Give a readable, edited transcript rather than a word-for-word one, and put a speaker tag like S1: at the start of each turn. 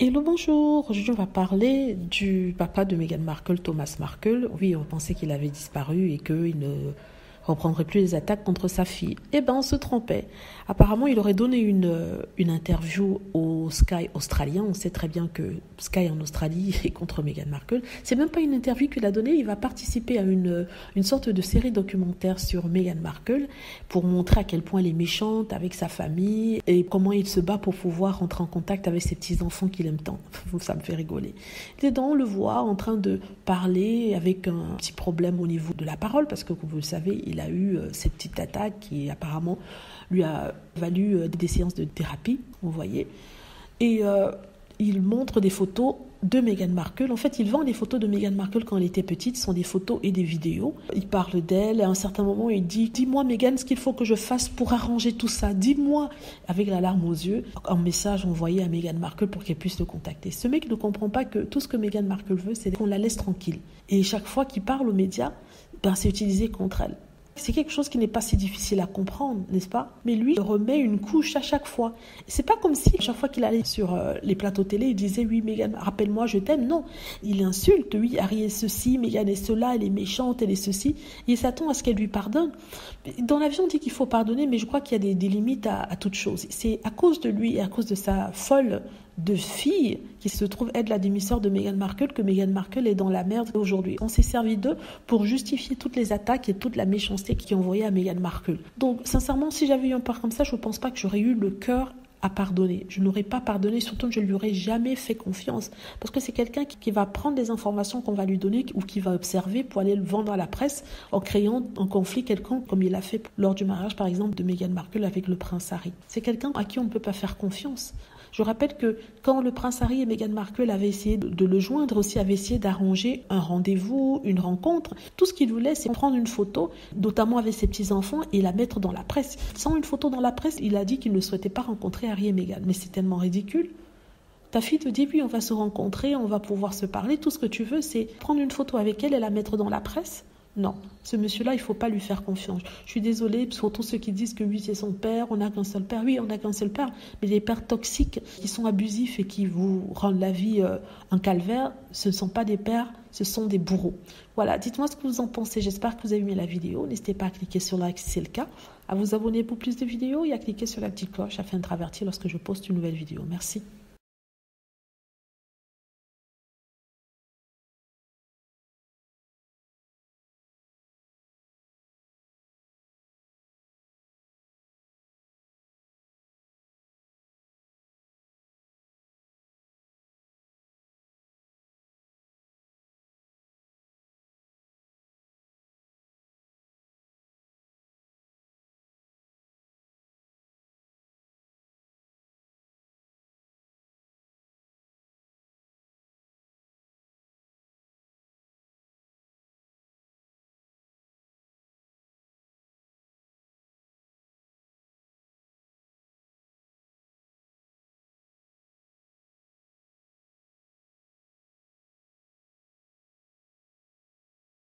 S1: Hello, bonjour. Aujourd'hui, on va parler du papa de Meghan Markle, Thomas Markle. Oui, on pensait qu'il avait disparu et qu'il ne reprendrait plus les attaques contre sa fille. Eh ben, on se trompait. Apparemment, il aurait donné une interview au Sky australien. On sait très bien que Sky en Australie est contre Meghan Markle. C'est même pas une interview qu'il a donnée. Il va participer à une sorte de série documentaire sur Meghan Markle pour montrer à quel point elle est méchante avec sa famille et comment il se bat pour pouvoir rentrer en contact avec ses petits-enfants qu'il aime tant. Ça me fait rigoler. Dedans, on le voit en train de parler avec un petit problème au niveau de la parole parce que, comme vous le savez, il a eu cette petite attaque qui apparemment lui a valu des séances de thérapie, vous voyez. Et il montre des photos de Meghan Markle. En fait, il vend des photos de Meghan Markle quand elle était petite. Ce sont des photos et des vidéos. Il parle d'elle. À un certain moment, il dit « Dis-moi, Meghan, ce qu'il faut que je fasse pour arranger tout ça. Dis-moi » avec la larme aux yeux. Un message envoyé à Meghan Markle pour qu'elle puisse le contacter. Ce mec ne comprend pas que tout ce que Meghan Markle veut, c'est qu'on la laisse tranquille. Et chaque fois qu'il parle aux médias, c'est utilisé contre elle. C'est quelque chose qui n'est pas si difficile à comprendre, n'est-ce pas? Mais lui, il remet une couche à chaque fois. C'est pas comme si, chaque fois qu'il allait sur les plateaux télé, il disait « Oui, Meghan, rappelle-moi, je t'aime ». Non, il insulte. Oui, Harry est ceci, Meghan est cela, elle est méchante, elle est ceci. Il s'attend à ce qu'elle lui pardonne. Dans la vie, on dit qu'il faut pardonner, mais je crois qu'il y a des limites à toute chose. C'est à cause de lui et à cause de sa folle de fille qui se trouve être la demi-sœur de Meghan Markle que Meghan Markle est dans la merde aujourd'hui. On s'est servi d'eux pour justifier toutes les attaques et toute la méchanceté qu'ils ont envoyée à Meghan Markle. Donc sincèrement, si j'avais eu un père comme ça, je ne pense pas que j'aurais eu le cœur à pardonner. Je n'aurais pas pardonné, surtout que je ne lui aurais jamais fait confiance. Parce que c'est quelqu'un qui va prendre des informations qu'on va lui donner ou qui va observer pour aller le vendre à la presse en créant un conflit quelconque, comme il a fait lors du mariage, par exemple, de Meghan Markle avec le prince Harry. C'est quelqu'un à qui on ne peut pas faire confiance. Je rappelle que quand le prince Harry et Meghan Markle avaient essayé de le joindre, aussi avaient essayé d'arranger un rendez-vous, une rencontre, tout ce qu'il voulait, c'est prendre une photo, notamment avec ses petits-enfants, et la mettre dans la presse. Sans une photo dans la presse, il a dit qu'il ne souhaitait pas rencontrer Harry et Meghan. Mais c'est tellement ridicule. Ta fille te dit, oui, on va se rencontrer, on va pouvoir se parler, tout ce que tu veux, c'est prendre une photo avec elle et la mettre dans la presse. Non, ce monsieur-là, il ne faut pas lui faire confiance. Je suis désolée, surtout ceux qui disent que oui, c'est son père, on n'a qu'un seul père. Oui, on n'a qu'un seul père, mais les pères toxiques qui sont abusifs et qui vous rendent la vie un calvaire, ce ne sont pas des pères, ce sont des bourreaux. Voilà, dites-moi ce que vous en pensez. J'espère que vous avez aimé la vidéo. N'hésitez pas à cliquer sur like si c'est le cas, à vous abonner pour plus de vidéos et à cliquer sur la petite cloche afin d'être averti lorsque je poste une nouvelle vidéo. Merci.